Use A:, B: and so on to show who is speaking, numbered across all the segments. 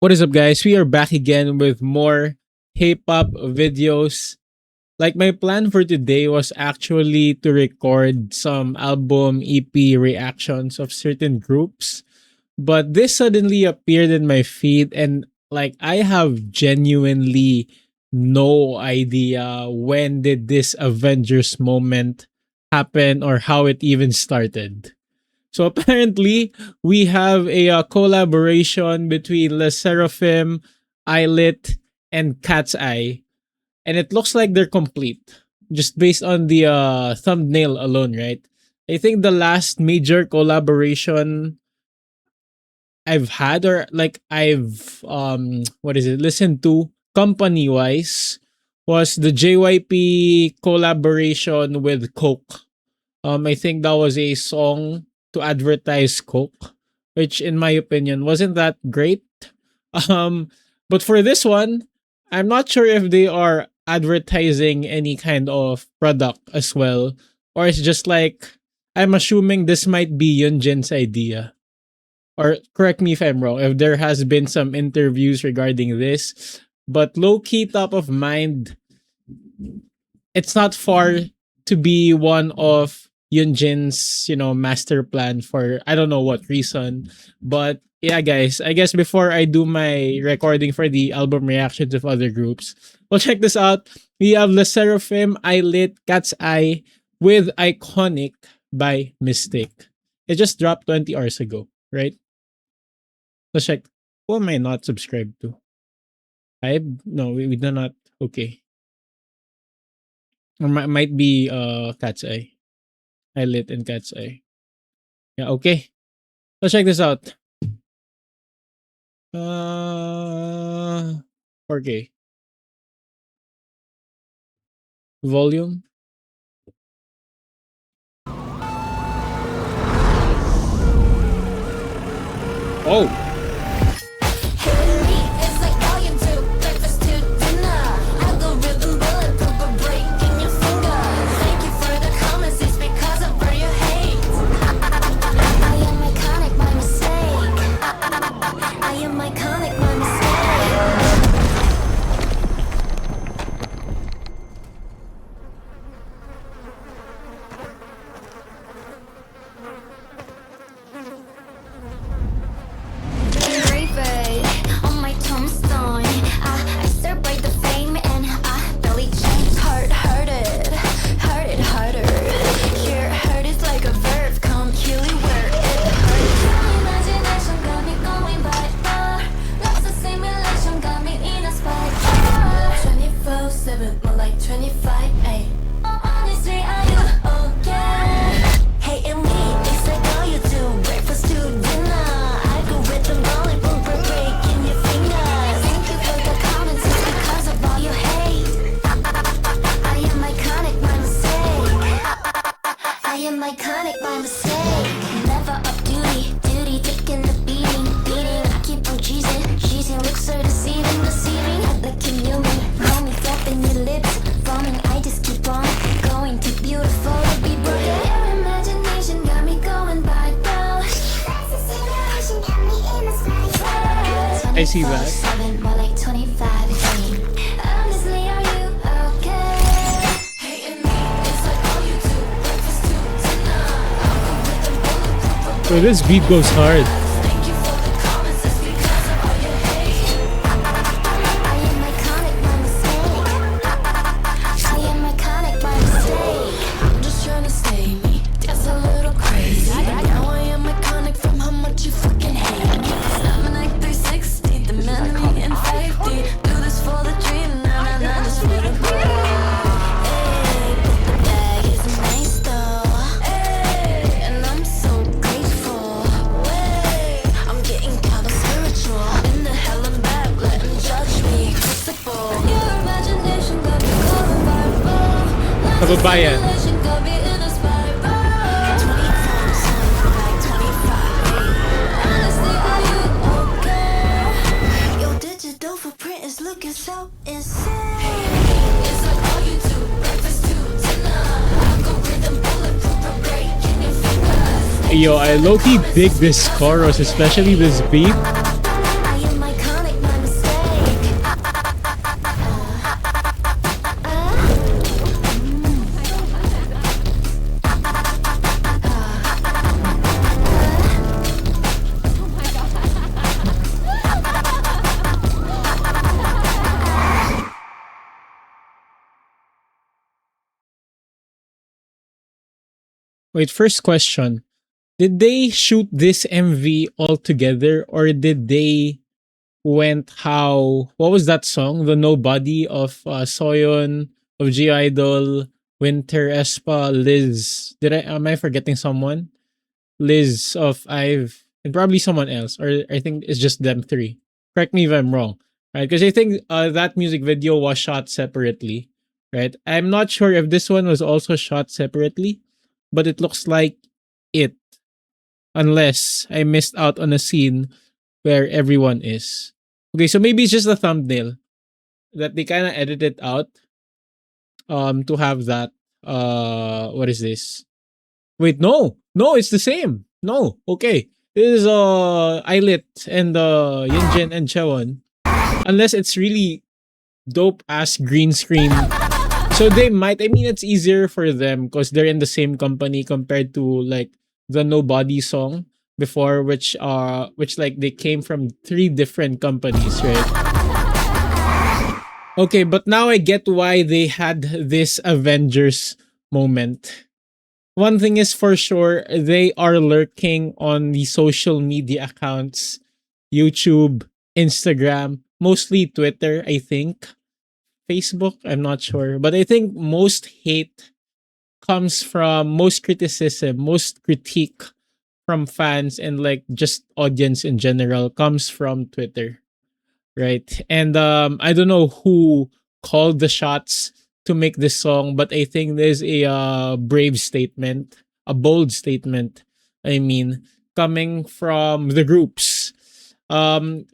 A: What is up, guys? We are back again with more K-pop videos. Like, my plan for today was actually to record some album EP reactions of certain groups, but this suddenly appeared in my feed, and like, I have genuinely no idea when did this Avengers moment happen or how it even started. So apparently, we have a collaboration between 르세라핌, ILLIT, and KATSEYE, and it looks like they're complete just based on the thumbnail alone, right? I think the last major collaboration I've had, or like I've what is it, listened to company wise, was the JYP collaboration with Coke. I think that was a song to advertise Coke, which in my opinion wasn't that great. Um, but for this one, I'm not sure if they are advertising any kind of product as well, or it's just like, I'm assuming this might be Yunjin's idea. Or correct me if I'm wrong, if there has been some interviews regarding this. But low key top of mind, it's not far to be one of Yunjin's, master plan for I don't know what reason. But yeah, guys, I guess before I do my recording for the album reactions of other groups, well, check this out. We have 르세라핌, ILLIT, KATSEYE with Iconic by Mistake. It just dropped 20 hours ago, right? Let's check. Who am I not subscribed to? No, we do not. Okay. Or might be KATSEYE. ILLIT and KATSEYE. Yeah, okay. Let's check this out. 4K. Volume. Oh!
B: Iconic by mistake. Never up duty, taking the beating. I keep on cheesing, looks so deceiving. Act like you knew me, call me flapping your lips, forming. I just keep on going, too beautiful to be broken. Your imagination got me going by now.
A: I see that.
B: More like 25. Honestly, are you okay?
A: So this beat goes hard. Kababayan.
B: Your digital footprint is looking so insane.
A: Yo, I low-key dig this chorus, especially this beat.
B: I am iconic
A: Wait, first question. Did they shoot this MV all together or did they went how what was that song? The Nobody of Soyeon, of G Idol, Winter, Espa, Liz. Did I am I forgetting someone? Liz of I've and probably someone else, or I think it's just them three. Correct me if I'm wrong, right? Because I think that music video was shot separately, right? I'm not sure if this one was also shot separately, but it looks like it, unless I missed out on a scene where everyone is. Okay, so maybe it's just a thumbnail that they kind of edited out to have that what is this? Wait, no. No, it's the same. No. Okay. This is ILLIT and Yunjin and Chewon. Unless it's really dope ass green screen. So they might, I mean, it's easier for them because they're in the same company compared to like the Nobody song before, which like they came from three different companies, right? Okay, but now I get why they had this Avengers moment. One thing is for sure, they are lurking on the social media accounts, YouTube, Instagram, mostly Twitter, I think. Facebook, I'm not sure. But I think most hate comes from most criticism, most critique from fans and like just audience in general comes from Twitter, right? And I don't know who called the shots to make this song, but I think there's a brave statement, a bold statement. I mean, coming from the groups. Um,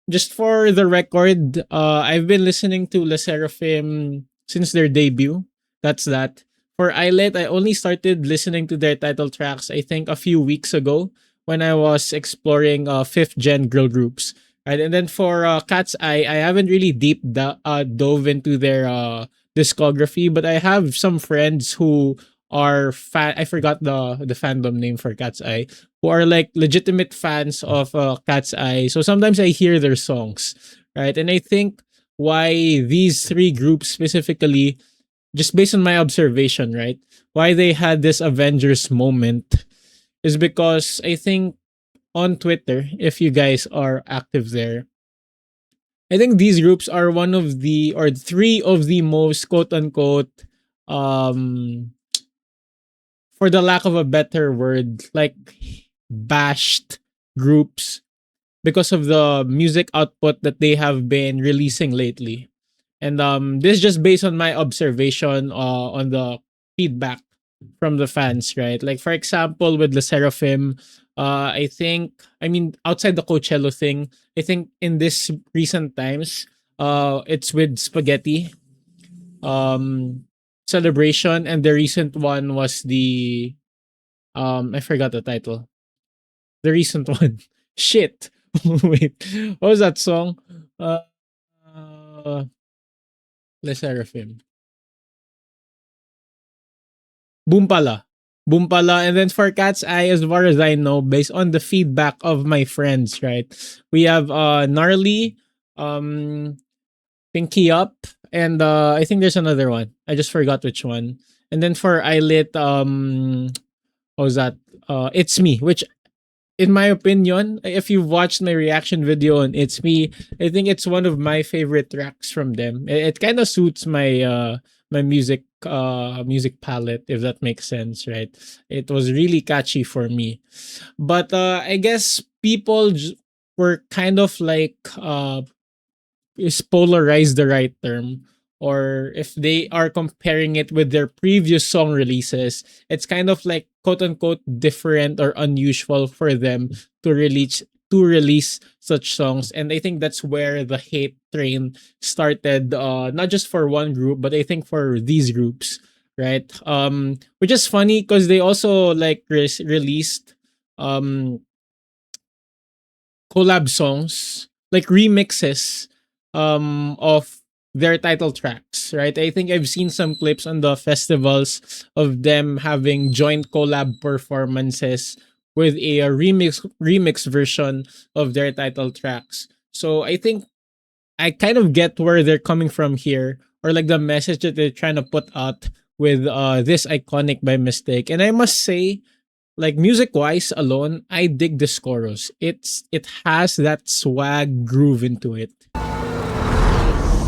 A: just for the record, I've been listening to *SSERAFIM* since their debut. That's that. For ILLIT, I only started listening to their title tracks, I think, a few weeks ago when I was exploring fifth gen girl groups. Right? And then for *KATSEYE*, I haven't really dove into their discography, but I have some friends who are I forgot the fandom name for *KATSEYE*, who are like legitimate fans of *KATSEYE*. So sometimes I hear their songs, right? And I think why these three groups specifically, just based on my observation, right, why they had this Avengers moment is because I think on Twitter, if you guys are active there, I think these groups are one of the or three of the most quote unquote um for the lack of a better word, like bashed groups because of the music output that they have been releasing lately. And this is just based on my observation on the feedback from the fans, right? Like for example, with *SSERAFIM*, I think I mean outside the Coachella thing, I think in this recent times, it's with Spaghetti, um, Celebration, and the recent one was the I forgot the title. The recent one. Shit. Wait, what was that song? Uh, uh *SSERAFIM*. Boom pala. Boom pala. And then for Cat's Eye, as far as I know, based on the feedback of my friends, right? We have Gnarly, um, Pinky Up, and I think there's another one. I just forgot which one. And then for ILLIT, what was that? It's Me, which in my opinion, if you've watched my reaction video on It's Me, I think it's one of my favorite tracks from them. It kind of suits my my music palette, if that makes sense, right? It was really catchy for me. But I guess people were kind of like is polarized the right term, or if they are comparing it with their previous song releases, it's kind of like quote unquote different or unusual for them to release such songs. And I think that's where the hate train started, not just for one group but I think for these groups, right? Which is funny because they also like released um collab songs, like remixes of their title tracks, right? I think I've seen some clips on the festivals of them having joint collab performances with a remix version of their title tracks. So I think I kind of get where they're coming from here, or like the message that they're trying to put out with this iconic by Mistake. And I must say, like music wise alone, I dig this chorus. It has that swag groove into it,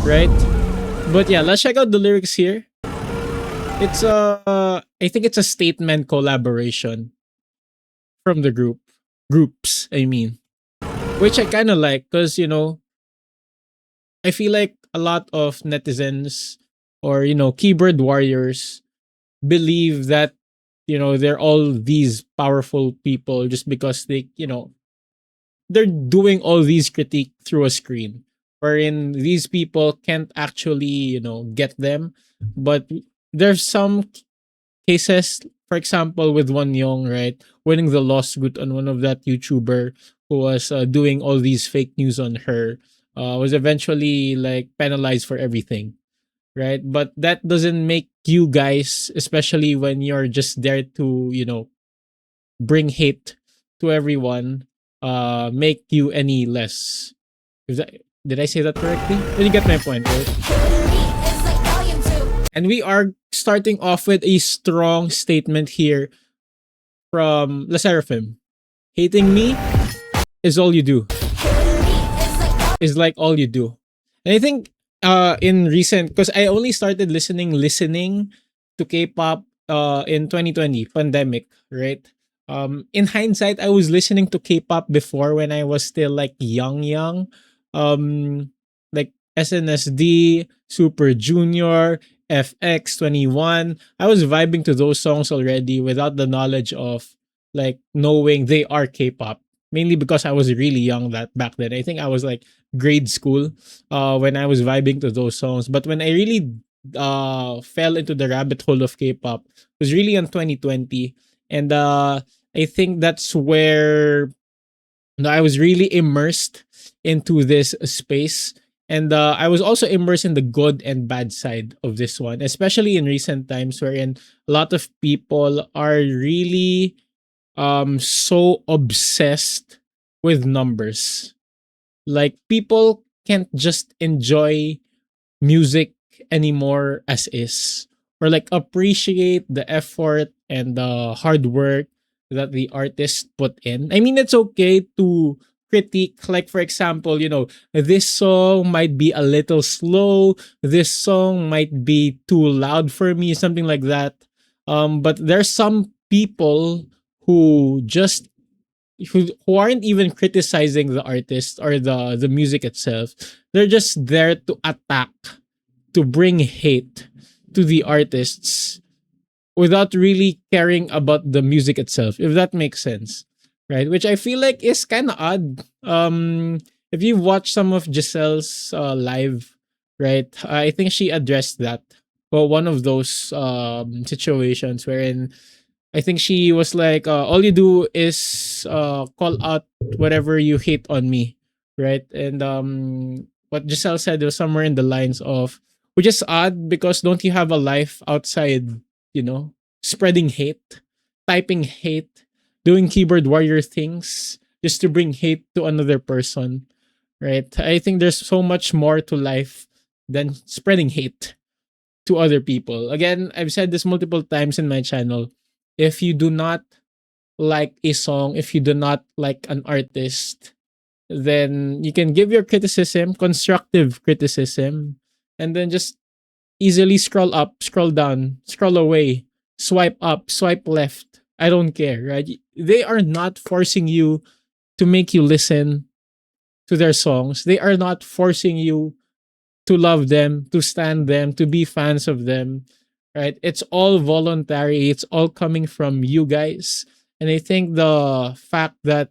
A: right? But yeah, let's check out the lyrics here. It's I think it's a statement collaboration from the groups, I mean, which I kind of like because I feel like a lot of netizens or keyboard warriors believe that they're all these powerful people just because they're doing all these critique through a screen, wherein these people can't actually get them. But there's some cases, for example, with One Young, right, winning the lawsuit on one of that YouTuber who was doing all these fake news on her, was eventually like penalized for everything, right? But that doesn't make you guys, especially when you're just there to bring hate to everyone, make you any less. Is that, did I say that correctly? Did you get my point, right? And we are starting off with a strong statement here from 르세라핌. Hating me is all you do. Is like all you do. And I think in recent, because I only started listening to K-pop in 2020 pandemic, right? In hindsight, I was listening to K-pop before when I was still like young, like SNSD, Super Junior, FX21. I was vibing to those songs already without the knowledge of like knowing they are K-pop. Mainly because I was really young that back then. I think I was like grade school when I was vibing to those songs. But when I really fell into the rabbit hole of K-pop was really in 2020. And I think that's where I was really immersed into this space. And I was also immersed in the good and bad side of this one, especially in recent times wherein a lot of people are really so obsessed with numbers. Like people can't just enjoy music anymore as is, or like appreciate the effort and the hard work that the artist put in. I mean, it's okay to critique, like for example, this song might be a little slow, this song might be too loud for me, something like that. But there's some people who just who aren't even criticizing the artist or the music itself. They're just there to attack, to bring hate to the artists without really caring about the music itself, if that makes sense, right? Which I feel like is kind of odd. If you watch some of Giselle's live, right, I think she addressed that. Well, one of those situations wherein I think she was like, all you do is call out whatever you hate on me, right? And what Giselle said was somewhere in the lines of, which is odd because don't you have a life outside, spreading hate, typing hate, doing keyboard warrior things just to bring hate to another person, right? I think there's so much more to life than spreading hate to other people. Again, I've said this multiple times in my channel. If you do not like a song, if you do not like an artist, then you can give your criticism, constructive criticism, and then just easily scroll up, scroll down, scroll away, swipe up, swipe left. I don't care, right? They are not forcing you to make you listen to their songs. They are not forcing you to love them, to stand them, to be fans of them, right? It's all voluntary. It's all coming from you guys. And I think the fact that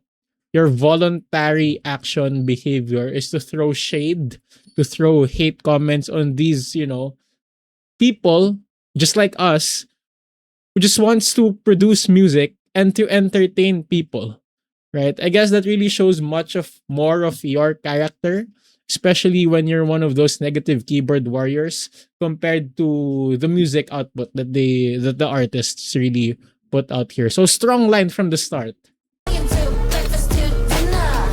A: your voluntary action behavior is to throw shade, to throw hate comments on these, people just like us who just wants to produce music and to entertain people, right? I guess that really shows much of more of your character, especially when you're one of those negative keyboard warriors compared to the music output that the artists really put out here. So strong line from the start.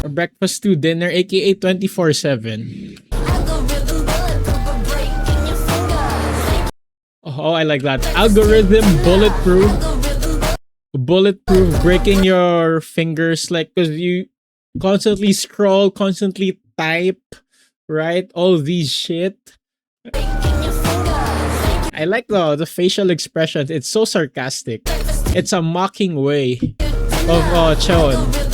A: Breakfast to dinner, aka 24/7. Oh, I like that. Algorithm bulletproof. Bulletproof, breaking your fingers, like, because you constantly scroll, constantly type, right? All these shit. I like the facial expressions. It's so sarcastic. It's a mocking way of Cheon.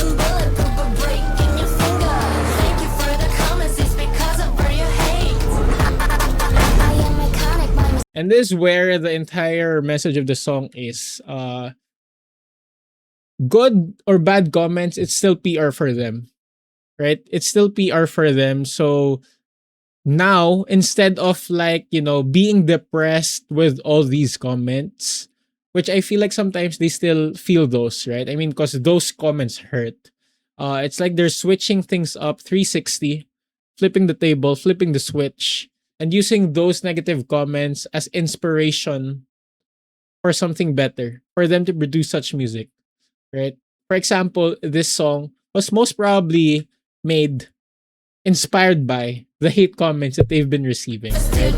A: And this is where the entire message of the song is. Good or bad comments, it's still PR for them, right? It's still PR for them. So now, instead of, like, being depressed with all these comments, which I feel like sometimes they still feel those, right? I mean, because those comments hurt. It's like they're switching things up 360, flipping the table, flipping the switch, and using those negative comments as inspiration for something better, for them to produce such music, right? For example, this song was most probably made inspired by the hate comments that they've been receiving, right?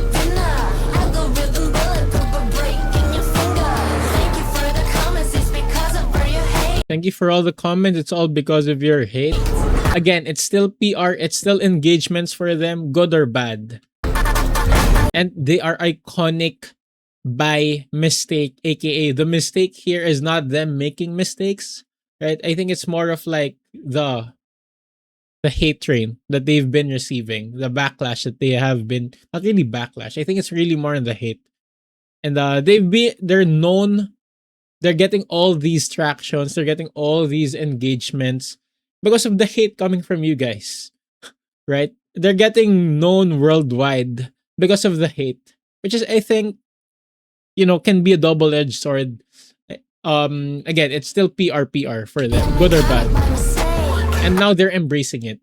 A: Thank you for all the comments. It's all because of your hate. Again, it's still PR. It's still engagements for them, good or bad. And they are iconic by mistake, aka the mistake here is not them making mistakes, right? I think it's more of like the hate train that they've been receiving, the backlash that they have been, not really backlash. I think it's really more in the hate. And they're known, they're getting all these tractions, they're getting all these engagements because of the hate coming from you guys, right? They're getting known worldwide because of the hate, which is, I think, can be a double-edged sword. Again, it's still PR for them, good or bad. And now they're embracing it.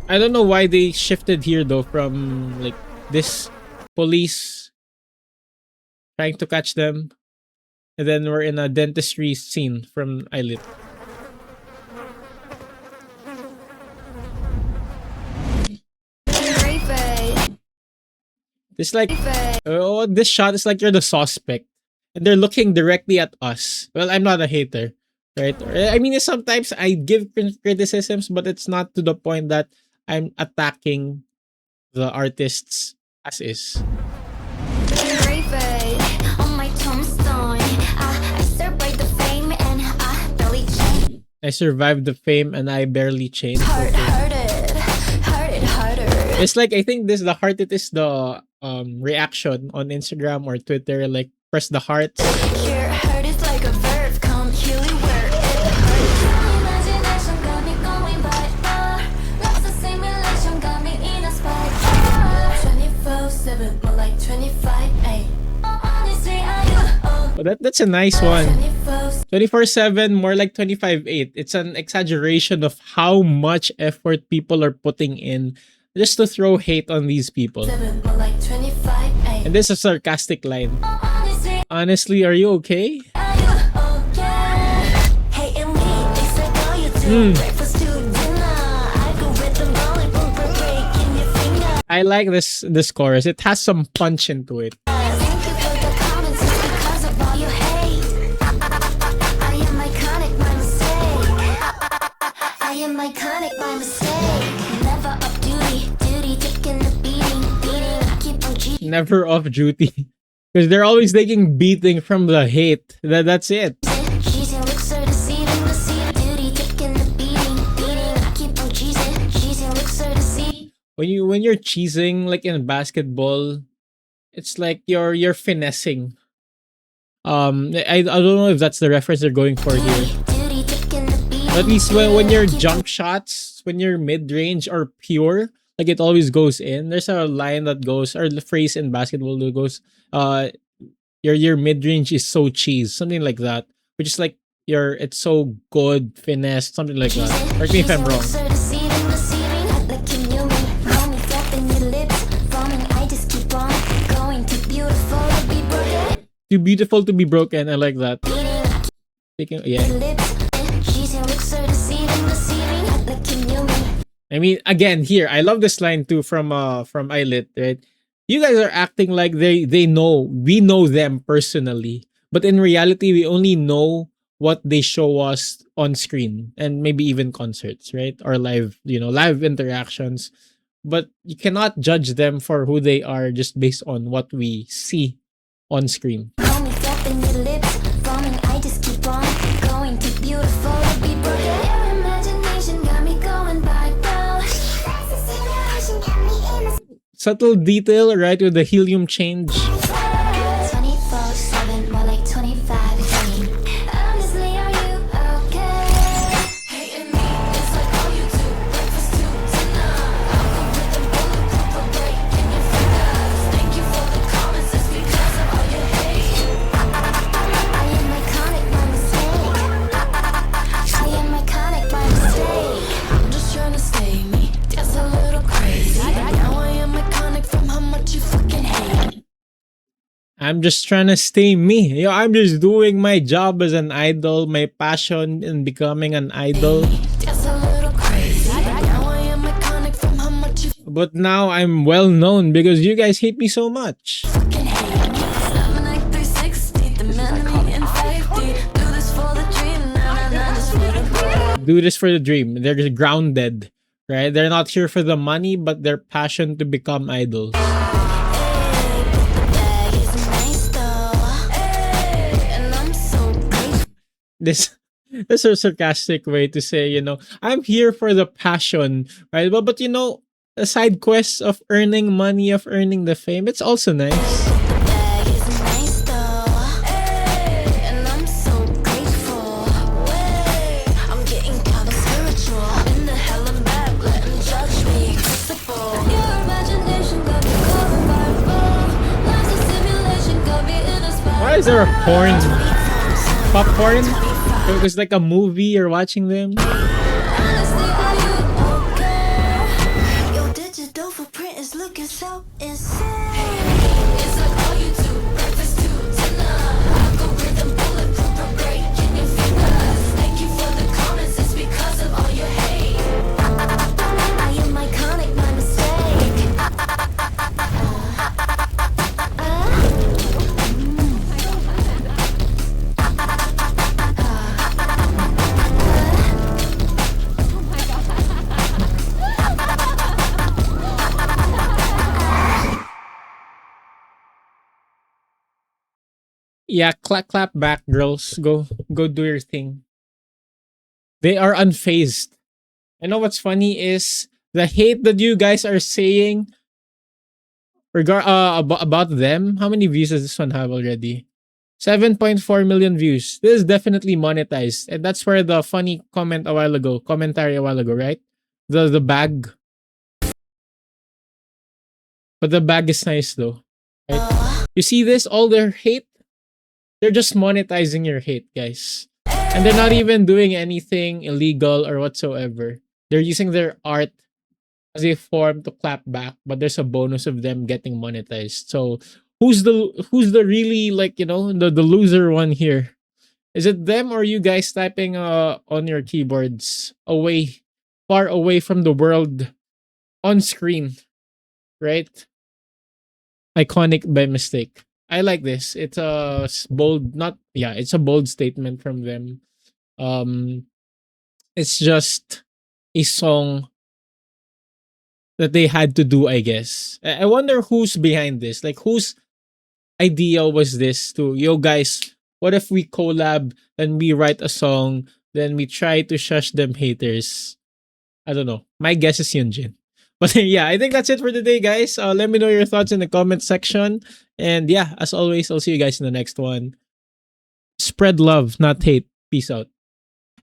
A: I don't know why they shifted here though, from like this police trying to catch them, and then we're in a dentistry scene from ILLIT. This like, this shot is like you're the suspect, and they're looking directly at us. Well, I'm not a hater, right? I mean, sometimes I give criticisms, but it's not to the point that I'm attacking the artists as is. I survived the fame and I barely changed. It's like, I think this the heart, it is the reaction on Instagram or Twitter, like press the hearts. Oh, that's a nice one. 24/7, more like 25/8. It's an exaggeration of how much effort people are putting in just to throw hate on these people. And this is a sarcastic line. Honestly, are you okay? I like this chorus. It has some punch into it. Never off duty. Because they're always taking beating from the hate. That's it. When you're cheesing, like in basketball, it's like you're finessing. I don't know if that's the reference they're going for here. But at least when your jump shots, when you're mid-range or pure, like it always goes in. There's a line that goes, or the phrase in basketball that goes, your mid-range is so cheese, something like that. Which is like it's so good, finesse, something like that. Correct me if I'm wrong. Too beautiful to be broken. I like that. Yeah. I mean, again, here I love this line too from ILLIT, right? You guys are acting like they know we know them personally, but in reality, we only know what they show us on screen and maybe even concerts, right? Or live, live interactions. But you cannot judge them for who they are just based on what we see on screen.
B: Call me flapping your lips, foaming, I just keep on going. Too beautiful to be broken. Your imagination got me going viral. SSERAFIM got me in a
A: Subtle detail, right, with the helium change.
B: 24/7, more like 25/7. Honestly, are you okay? Hating me, it's like all you do. Breakfast to dinner. Algorithm bulletproof, a break in your fingers. Thank you for the comments, it's because of all your hate. I am iconic, my mistake. I am iconic, my mistake. I'm just trying to stay me. That's a little crazy. Now I am iconic from how much you fucking hate.
A: I'm just trying to stay me. I'm just doing my job as an idol, my passion in becoming an idol.
B: That's a little crazy. Now I am iconic from how much you
A: But now I'm well known because you guys hate me so much.
B: fucking hate. 7 like 360, the man in 50. Do this for the dream, nah, just for the bread.
A: Do this for the dream. They're just grounded, right? They're not here for the money, but their passion to become idols.
B: Hey, but the bag is nice though. Hey, and I'm so grateful.
A: This is a sarcastic way to say, I'm here for the passion, right? But the side quests of earning money, of earning the fame, it's also nice.
B: The bag is nice though. Hey, and I'm so grateful. Hey, I'm getting kind of spiritual. In the hell and back, let 'em judge me. Principle. Your imagination got me going viral. Life's a simulation, got me in a spiral.
A: Why is there a porn? Popcorn? It was like a movie you're watching them.
B: Honestly, are you okay? Your digital footprint is looking so insane. It's like all you do, breakfast to dinner. Algorithm bulletproof, a break in your fingers. Thank you for the comments, it's because of all your hate. I am iconic, my mistake.
A: Yeah, clap back, girls. Go do your thing. They are unfazed. I know what's funny is the hate that you guys are saying about them. How many views does this one have already? 7.4 million views. This is definitely monetized. And that's where the funny commentary a while ago, right? The bag. But the bag is nice though. Right? You see this? All their hate? They're just monetizing your hate, guys. And they're not even doing anything illegal or whatsoever. They're using their art as a form to clap back, but there's a bonus of them getting monetized. So who's the really the loser one here? Is it them or you guys typing on your keyboards far away from the world on screen, right? Iconic by mistake. I like this. It's a bold, it's a bold statement from them. It's just a song that they had to do, I guess. I wonder who's behind this. Like, whose idea was this to, yo guys, what if we collab and we write a song, then we try to shush them haters? I don't know. My guess is Yunjin. But yeah, I think that's it for today, guys. Let me know your thoughts in the comment section. And yeah, as always, I'll see you guys in the next one. Spread love, not hate. Peace out.